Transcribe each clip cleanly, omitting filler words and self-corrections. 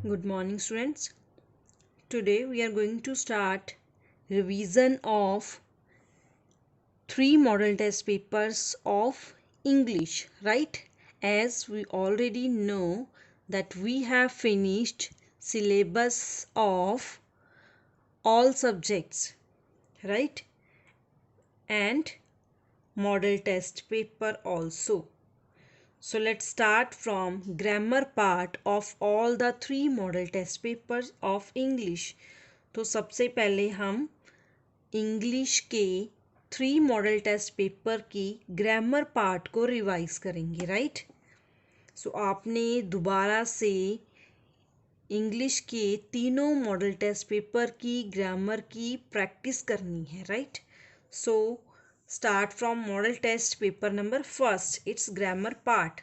Good morning, students. Today we are going to start revision of three model test papers of English, right? As we already know that we have finished syllabus of all subjects, right? And model test paper also. So let's start from grammar part of all the three model test papers of English. तो सबसे पहले हम English के three model test paper की grammar part को revise करेंगे, right? So आपने दोबारा से इंग्लिश के तीनों मॉडल टेस्ट पेपर की ग्रामर की प्रैक्टिस करनी है, right? So start from model test paper number first, it's grammar part.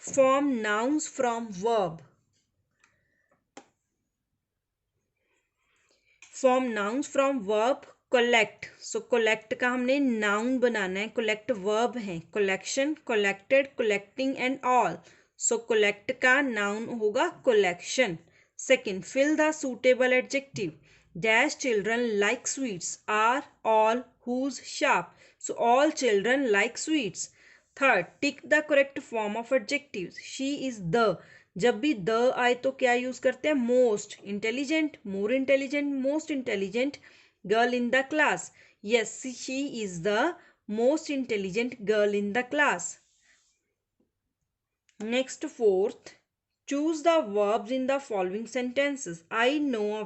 Form nouns from verb. Form nouns from verb collect. So collect का हमने नाउन बनाना है. कोलेक्ट वर्ब है. Collection, collected, collecting and all. So collect का noun होगा collection. Second, fill the suitable adjective. Dash children like sweets. Are, all, whose, sharp. So all children like sweets. Third, tick the correct form of adjective. She is the. जब भी the आए तो क्या use करते हैं? Most intelligent, more intelligent, most intelligent girl in the class. Yes, she is the most intelligent girl in the class. Next, fourth, choose the verbs in the following sentences. I know a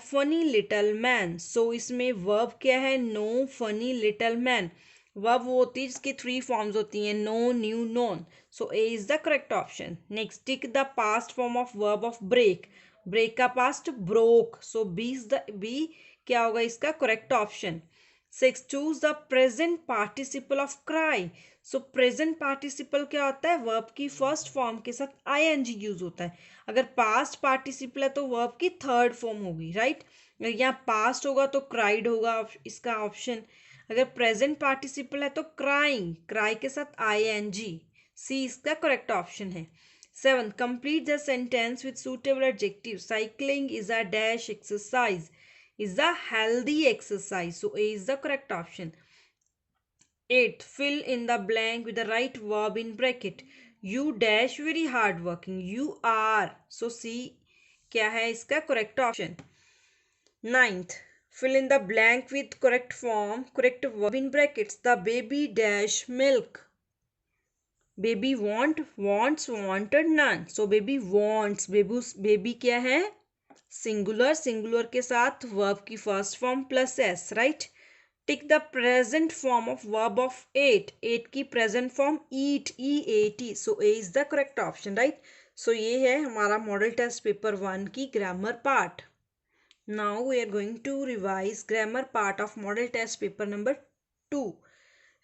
funny little man. So इसमें verb क्या है? know funny little man. verb वो होती है जिसकी three forms होती हैं, know, knew, known. So A is the correct option. Next, tick the past form of verb of break. break का past broke. So B क्या होगा इसका correct option. 6, choose the present participle of cry. So present participle क्या होता है? Verb की first form के साथ आईएनजी यूज होता है. अगर पास्ट पार्टिसिपल है तो वर्ब की थर्ड फॉर्म होगी, राइट? अगर यहाँ पास्ट होगा तो क्राइड होगा इसका ऑप्शन. अगर प्रेजेंट पार्टिसिपल है तो क्राइंग, क्राई के साथ आईएनजी. सी इसका करेक्ट ऑप्शन है. 7, complete the sentence with suitable adjective. Cycling is a dash exercise. is a healthy exercise. So A is the correct option. 8, fill in the blank with the right verb in bracket. You dash very hard working. You are. So C क्या है इसका correct option. 9th, fill in the blank with correct form, correct verb in brackets. The baby dash milk. Baby wants, wanted, none. So baby wants. baby क्या है? Singular. Singular के साथ verb की first form plus s, right? Tick the present form of verb of ate. Ate की present form eat, EAT. So a is the correct option, right? सो ये है हमारा मॉडल टेस्ट पेपर 1 की grammar part. Now we are going to revise grammar part of model test paper number 2.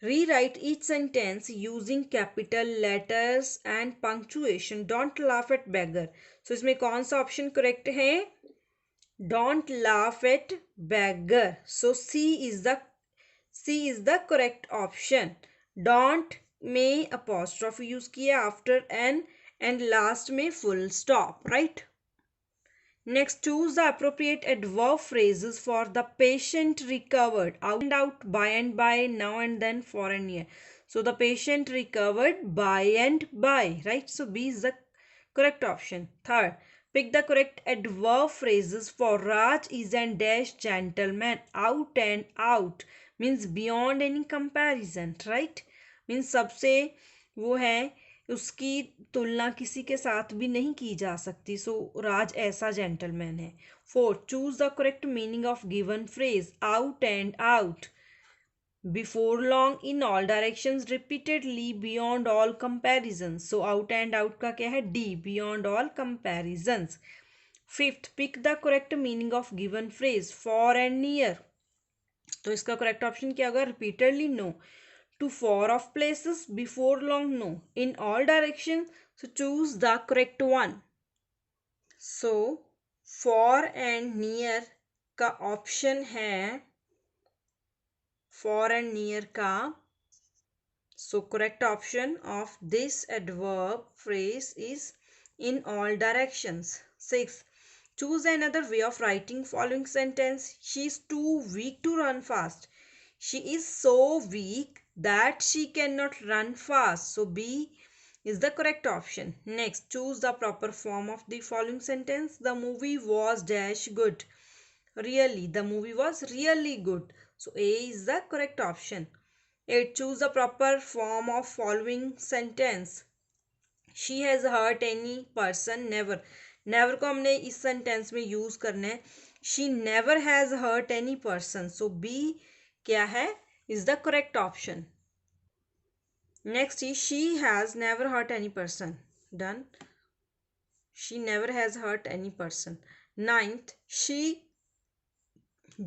Rewrite each sentence using capital letters and punctuation. Don't laugh at beggar. So इसमें कौन सा option correct है? Don't laugh at beggar. So C is the correct option. Don't में apostrophe use किया after n and last में full stop, right? Next, choose the appropriate adverb phrases for the patient recovered. Out and out, by and by, now and then, for and near. So the patient recovered by and by, right? So B is the correct option. Third, pick the correct adverb phrases for Raj is and dash gentleman. Out and out means beyond any comparison, right? Means सबसे वो है, उसकी तुलना किसी के साथ भी नहीं की जा सकती. सो राज ऐसा जेंटलमैन है. 4, choose the correct meaning of given phrase. Out and out, before long, in all directions, repeatedly, beyond all comparisons. So out and out का क्या है? D, beyond all comparisons. 5th, pick the correct meaning of given phrase. Far and near. तो इसका correct option क्या होगा? Repeatedly, no. To far off places, before long, no. In all directions, so choose the correct one. So for and near का option है, for and near का So correct option of this adverb phrase is in all directions. 6. Choose another way of writing following sentence. She is too weak to run fast. She is so weak that she cannot run fast. So B is the correct option. Next, choose the proper form of the following sentence. The movie was dash good. Really, the movie was really good. So A is the correct option. 8. Choose the proper form of following sentence. She has hurt any person. Never. Never को हमने इस sentence में use करना है. She never has hurt any person. So B क्या है? Is the correct option. Next is she has never hurt any person. Done. She never has hurt any person. Ninth, she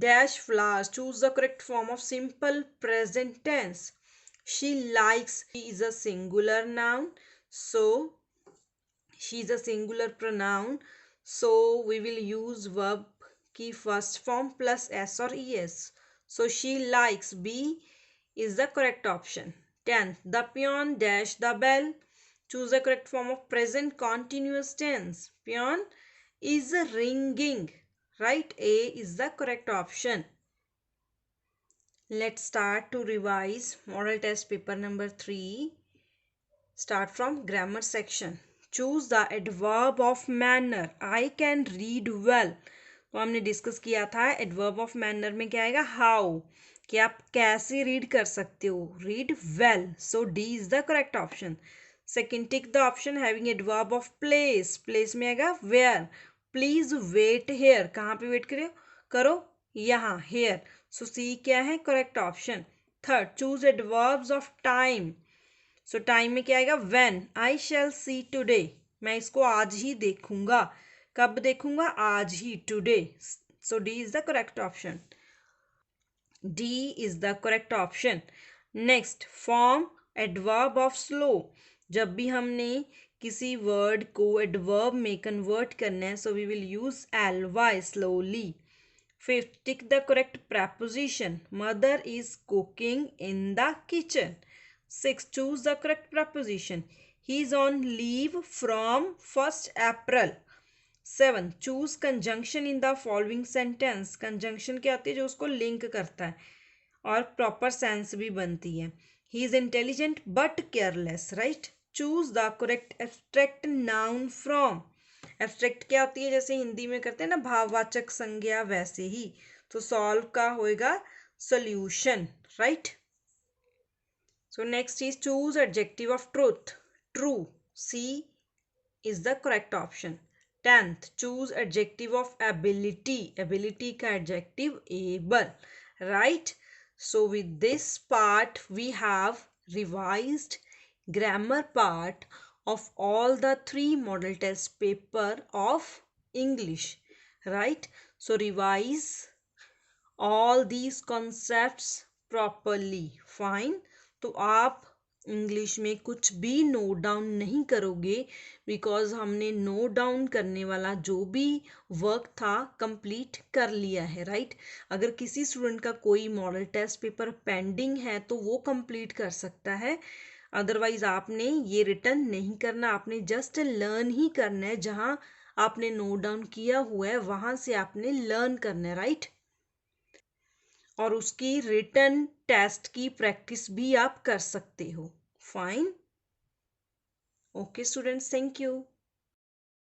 dash flowers. Choose the correct form of simple present tense. She likes. She is a singular noun. So she is a singular pronoun. So we will use verb की first form plus s or es. So she likes. B is the correct option. 10th, the peon dash the bell. Choose the correct form of present continuous tense. Peon is ringing. Right? A is the correct option. Let's start to revise model test paper number 3. Start from grammar section. Choose the adverb of manner. I can read well. तो हमने discuss किया था adverb of manner में क्या आएगा how, कि आप कैसे रीड कर सकते हो. Read well. So d is the correct option. Second, tick the option having adverb of place. Place में आएगा वेयर. Please wait hair. कहाँ पे वेट करो यहाँ हेयर. सो सी क्या है? Correct option. Third, choose adverbs of time. So time में क्या आएगा? When. I shall see today. मैं इसको आज ही देखूंगा. कब देखूंगा? आज ही. Today. So d is the correct option. D is the correct option. Next, form adverb of slow. जब भी हमने किसी वर्ड को एडवर्ब में कन्वर्ट करना है, so we will use L Y, slowly. Fifth, tick the correct preposition. Mother is cooking in the kitchen. 6. Choose the correct preposition. He is on leave from 1st April. 7. Choose conjunction in the following sentence. Conjunction क्या होती है? जो उसको link करता है और proper sense भी बनती है. He is intelligent but careless. Right? Choose the correct abstract noun from. Abstract क्या होती है? जैसे हिंदी में करते हैं ना भाववाचक संज्ञा, वैसे ही. तो solve का होएगा solution. Right? So next is choose adjective of truth. True. C is the correct option. 10th, choose adjective of ability. Ability का adjective able. Right? So with this part we have revised grammar part of all the 3 model test paper of English. Right? So revise all these concepts properly. Fine. तो आप English में कुछ भी note down नहीं करोगे, because हमने note down करने वाला जो भी वर्क था कंप्लीट कर लिया है. राइट? अगर किसी स्टूडेंट का कोई मॉडल टेस्ट पेपर पेंडिंग है तो वो कंप्लीट कर सकता है. अदरवाइज आपने ये रिटर्न नहीं करना. आपने जस्ट लर्न ही करना है. जहाँ आपने नोट डाउन किया हुआ है वहाँ से आपने लर्न करना है. राइट? और उसकी रिटन टेस्ट की प्रैक्टिस भी आप कर सकते हो. Fine. Okay students, thank you.